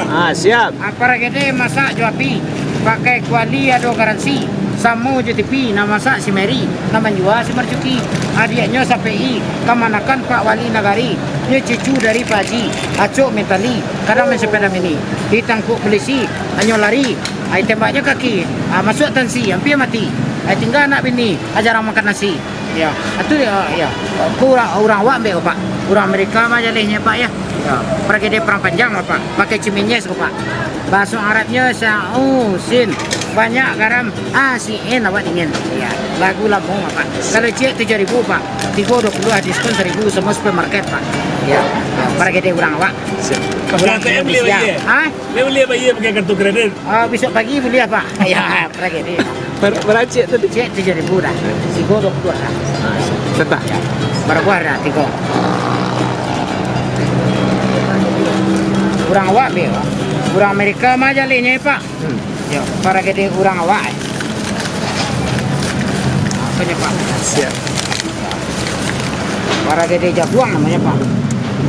Siap. Para gede masak jo api. Pakai kuali ada garansi. Samo je TV nama masak si Mary. Nama jual si Marjuki. Adiknya sampai kemanakan Pak Wali Nagari. Ini cucu dari Pak Haji. Acok mentali. Kadang main sepeda mini. Ditangkuk polisi. Hanya lari. Ai tembaknya kaki. Masuk tansi. Hampir mati. Ai tinggal anak bini. Ajarang makan nasi. Ya. Itu ya. Orang awak ambil Pak. Orang Amerika mah jalehnya Pak ya. Pergi dia perang panjang Pak. Pakai ciminyes Pak. Bahasa Arabnya sin. Banyak garam sin awak dingin. Ya. Lagu Lampung Pak. Kalau cek 7.000 Pak. 320 diskon 1.000 semua supermarket Pak. Ya. Pergi dia orang awak. Pakai ATM boleh bayar. Dia boleh bayar pakai kartu kredit. Besok pagi boleh Pak. Ya, pergi dia. Berapa cek tadi? Cek 7.000 dah. 320 dah. Tetap. Ya. Berapa dah 3. Orang awak be, orang Amerika mah jalehnya Pak. Ya, para gede orang awak. Apanya Pak? Siap. Para gede Jaguang namanya Pak.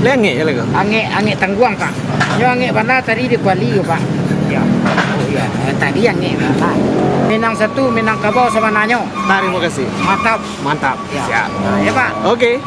Lengek ya lagi. Angek tangguang Pak. Yo angek mana tadi di Kuali yo Pak. Ya. Oh ya, tadi angek mana. Minang satu, Minang Kabau sama Nanyo. Terima kasih. Mantap. Mantap. Ya. Siap. Ya Pak. Oke.